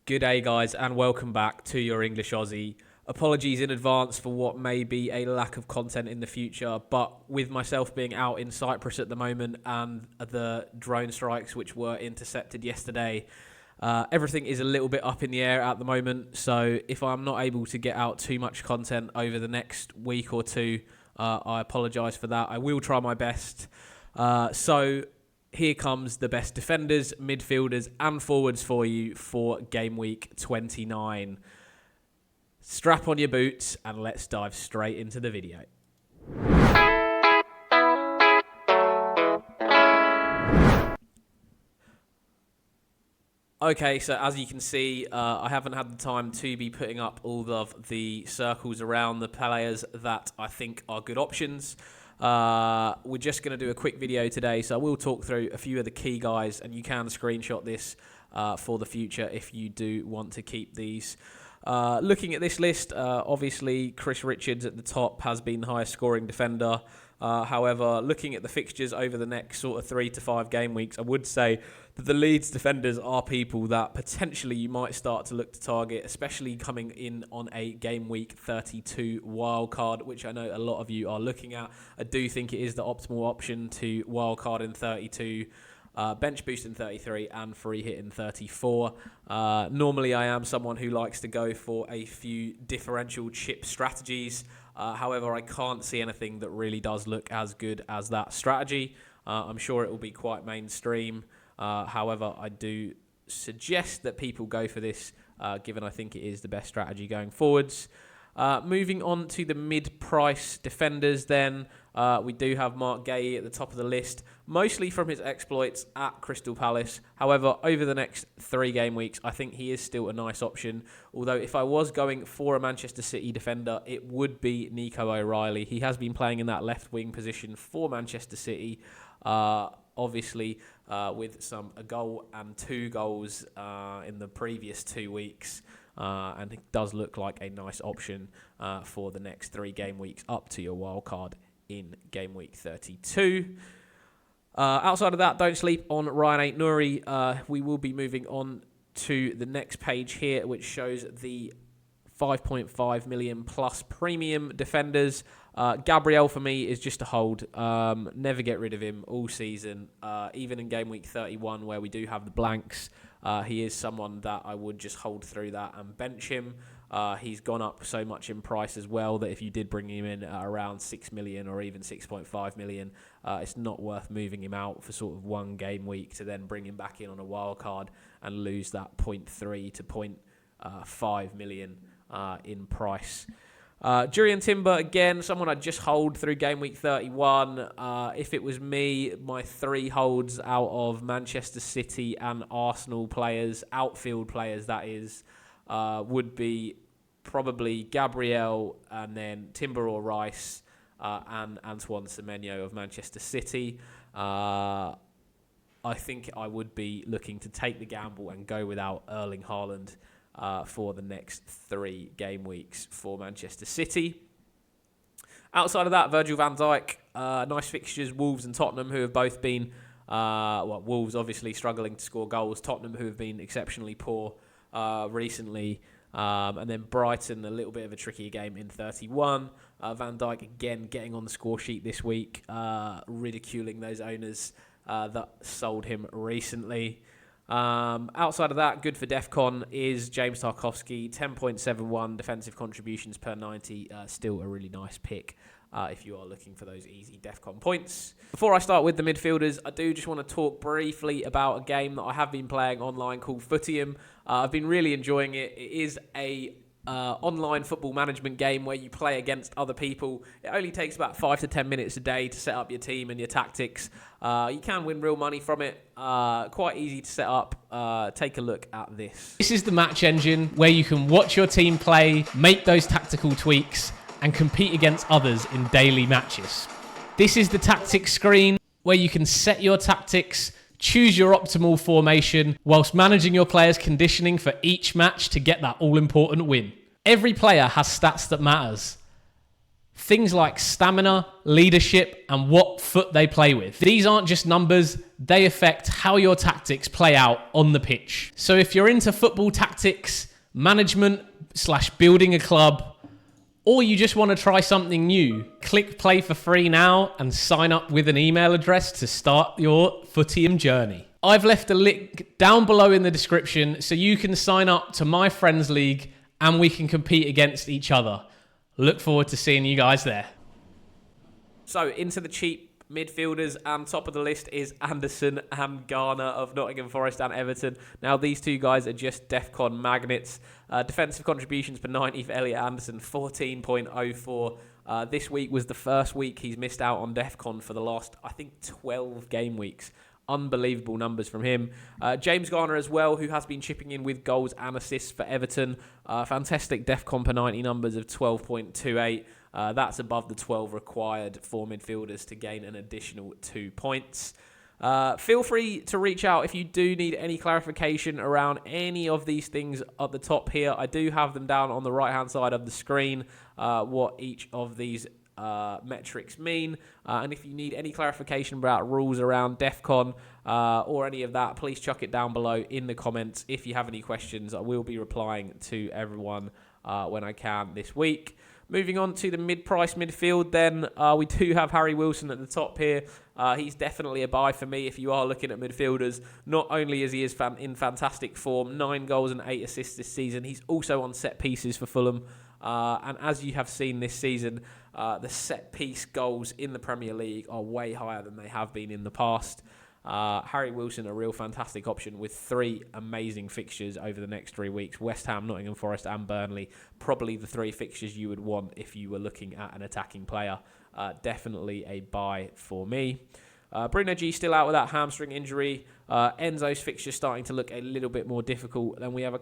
Good day, guys, and welcome back to your English Aussie. Apologies in advance for what may be a lack of content in the future, but with myself being out in Cyprus at the moment and the drone strikes which were intercepted yesterday, everything is a little bit up in the air at the moment. So if I'm not able to get out too much content over the next week or two, I apologise for that. I will try my best. So here comes the best defenders, midfielders and forwards for you for game week 29. Strap on your boots and let's dive straight into the video. Okay, so as you can see, I haven't had the time to be putting up all of the circles around the players that I think are good options. We're just going to do a quick video today, so I will talk through a few of the key guys, and you can screenshot this for the future if you do want to keep these. Looking at this list, obviously Chris Richards at the top has been the highest scoring defender. However, looking at the fixtures over the next sort of 3 to 5 game weeks, I would say that the Leeds defenders are people that potentially you might start to look to target, especially coming in on a game week 32 wildcard, which I know a lot of you are looking at. I do think it is the optimal option to wildcard in 32, bench boost in 33 and free hit in 34. Normally I am someone who likes to go for a few differential chip strategies. However, I can't see anything that really does look as good as that strategy. I'm sure it will be quite mainstream. However, I do suggest that people go for this, given I think it is the best strategy going forwards. Moving on to the mid-price defenders then, we do have Mark Gay at the top of the list, mostly from his exploits at Crystal Palace. However, over the next 3 game weeks, I think he is still a nice option. Although if I was going for a Manchester City defender, it would be Nico O'Reilly. He has been playing in that left wing position for Manchester City, obviously with a goal and 2 goals in the previous 2 weeks. And it does look like a nice option for the next 3 game weeks up to your wildcard in game week 32. Outside of that, don't sleep on Ryan Ait-Nouri. We will be moving on to the next page here, which shows the 5.5 million plus premium defenders. Gabriel for me is just a hold. Never get rid of him all season. Even in game week 31 where we do have the blanks, he is someone that I would just hold through that and bench him. He's gone up so much in price as well that if you did bring him in at around 6 million or even 6.5 million, it's not worth moving him out for sort of 1 game week to then bring him back in on a wild card and lose that 0.3 to 0.5 million in price. Jurriën Timber, again, someone I'd just hold through game week 31. If it was me, my 3 holds out of Manchester City and Arsenal players, outfield players that is, would be probably Gabriel and then Timber or Rice and Antoine Semenyo of Manchester City. I think I would be looking to take the gamble and go without Erling Haaland for the next 3 game weeks for Manchester City. Outside of that, Virgil van Dijk, nice fixtures, Wolves and Tottenham, who have both been, Wolves obviously struggling to score goals, Tottenham who have been exceptionally poor recently, and then Brighton, a little bit of a trickier game in 31. Van Dijk again getting on the score sheet this week, ridiculing those owners that sold him recently. Outside of that, good for DEFCON is James Tarkowski, 10.71 defensive contributions per 90, still a really nice pick if you are looking for those easy DEFCON points. Before I start with the midfielders, I do just want to talk briefly about a game that I have been playing online called Footium. I've been really enjoying it. It is a online football management game where you play against other people. It only takes about 5 to 10 minutes a day to set up your team and your tactics. You can win real money from it. Quite easy to set up. Take a look at this. This is the match engine where you can watch your team play, make those tactical tweaks, and compete against others in daily matches. This is the tactics screen where you can set your tactics, choose your optimal formation, whilst managing your players' conditioning for each match to get that all-important win. Every player has stats that matters. Things like stamina, leadership, and what foot they play with. These aren't just numbers, they affect how your tactics play out on the pitch. So if you're into football tactics, management / building a club, or you just want to try something new, click play for free now and sign up with an email address to start your Footium journey. I've left a link down below in the description so you can sign up to my Friends League and we can compete against each other. Look forward to seeing you guys there. So into the cheap midfielders, and top of the list is Anderson and Garner of Nottingham Forest and Everton. Now these two guys are just DEFCON magnets. Defensive contributions per 90 for Elliot Anderson, 14.04. This week was the first week he's missed out on DEFCON for the last, I think, 12 game weeks. Unbelievable numbers from him. James Garner as well, who has been chipping in with goals and assists for Everton. Fantastic DEFCON per 90 numbers of 12.28. That's above the 12 required for midfielders to gain an additional 2 points. Feel free to reach out if you do need any clarification around any of these things at the top here. I do have them down on the right-hand side of the screen, what each of these metrics mean. And if you need any clarification about rules around DEFCON or any of that, please chuck it down below in the comments. If you have any questions, I will be replying to everyone when I can this week. Moving on to the mid-price midfield then, we do have Harry Wilson at the top here. He's definitely a buy for me if you are looking at midfielders. Not only is he in fantastic form, 9 goals and 8 assists this season, he's also on set pieces for Fulham. And as you have seen this season, the set-piece goals in the Premier League are way higher than they have been in the past. Harry Wilson, a real fantastic option with 3 amazing fixtures over the next 3 weeks. West Ham, Nottingham Forest and Burnley. Probably the 3 fixtures you would want if you were looking at an attacking player. Definitely a buy for me. Bruno G still out with that hamstring injury. Enzo's fixture starting to look a little bit more difficult. Then we have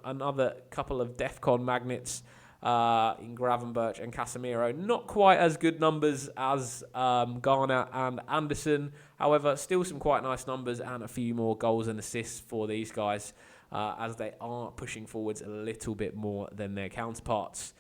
another couple of DEFCON magnets in Gravenberch and Casemiro. Not quite as good numbers as Garner and Anderson. However, still some quite nice numbers and a few more goals and assists for these guys as they are pushing forwards a little bit more than their counterparts.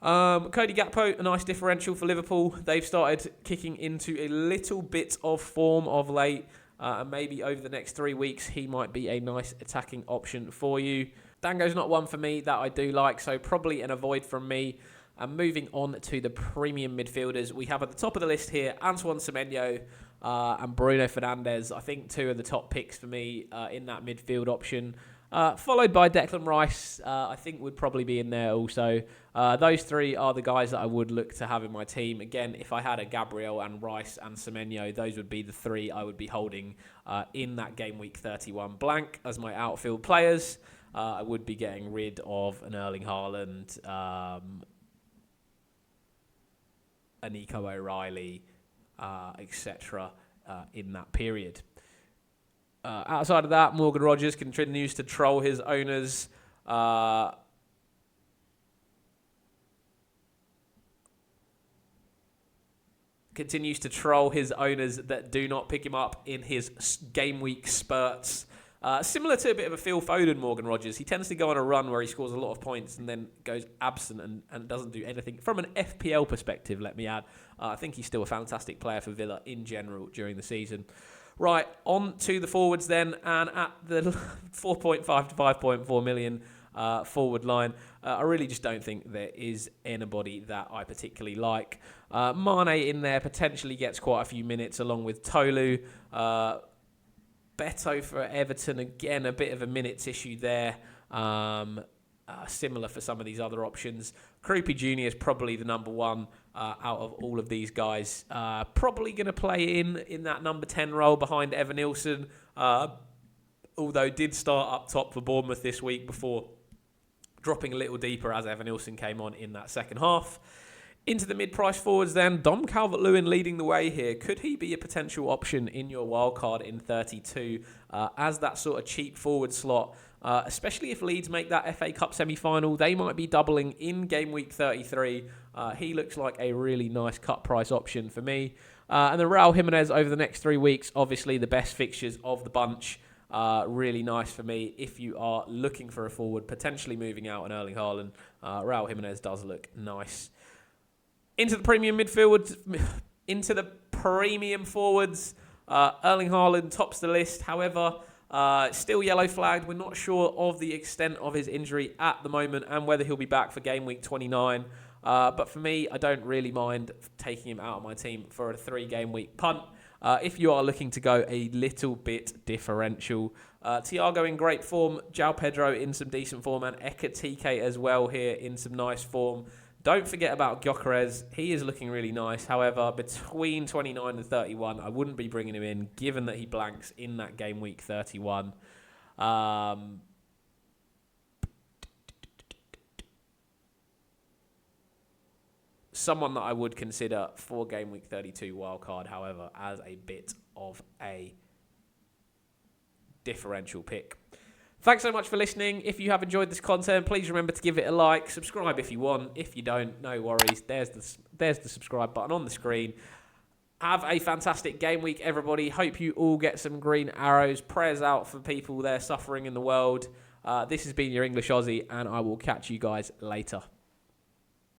Cody Gakpo, a nice differential for Liverpool. They've started kicking into a little bit of form of late. And maybe over the next 3 weeks, he might be a nice attacking option for you. Dango's not one for me that I do like, so probably an avoid from me. And moving on to the premium midfielders, we have at the top of the list here Antoine Semenyo and Bruno Fernandes. I think 2 of the top picks for me in that midfield option. Followed by Declan Rice, I think would probably be in there also. Those 3 are the guys that I would look to have in my team. Again, if I had a Gabriel and Rice and Semenyo, those would be the 3 I would be holding in that game week 31 blank as my outfield players. I would be getting rid of an Erling Haaland, a Nico O'Reilly, etc. In that period. Outside of that, Morgan Rogers continues to troll his owners. Continues to troll his owners that do not pick him up in his game week spurts. Similar to a bit of a Phil Foden, Morgan Rogers. He tends to go on a run where he scores a lot of points and then goes absent and doesn't do anything. From an FPL perspective, let me add, I think he's still a fantastic player for Villa in general during the season. Right, on to the forwards then, and at the 4.5 to 5.4 million forward line, I really just don't think there is anybody that I particularly like. Mane in there potentially gets quite a few minutes along with Tolu. Beto for Everton, again, a bit of a minutes issue there. Similar for some of these other options. Krupi Jr. is probably the number 1 out of all of these guys. Probably going to play in that number 10 role behind Evan Nilsson. Although did start up top for Bournemouth this week before dropping a little deeper as Evan Nilsson came on in that second half. Into the mid-price forwards then, Dom Calvert-Lewin leading the way here. Could he be a potential option in your wildcard in 32 as that sort of cheap forward slot? Especially if Leeds make that FA Cup semi-final, they might be doubling in game week 33. He looks like a really nice cut price option for me. And then Raul Jimenez over the next 3 weeks, obviously the best fixtures of the bunch. Really nice for me if you are looking for a forward, potentially moving out an Erling Haaland. Raul Jimenez does look nice. Into the premium midfields, into the premium forwards. Erling Haaland tops the list. However, still yellow flagged. We're not sure of the extent of his injury at the moment and whether he'll be back for game week 29. But for me, I don't really mind taking him out of my team for a 3-game week punt. If you are looking to go a little bit differential, Thiago in great form, João Pedro in some decent form, and Ekitike as well here in some nice form. Don't forget about Gyökeres. He is looking really nice. However, between 29 and 31, I wouldn't be bringing him in, given that he blanks in that game week 31. Someone that I would consider for game week 32 wildcard, however, as a bit of a differential pick. Thanks so much for listening. If you have enjoyed this content, please remember to give it a like. Subscribe if you want. If you don't, no worries. There's the subscribe button on the screen. Have a fantastic game week, everybody. Hope you all get some green arrows. Prayers out for people there suffering in the world. This has been your English Aussie, and I will catch you guys later.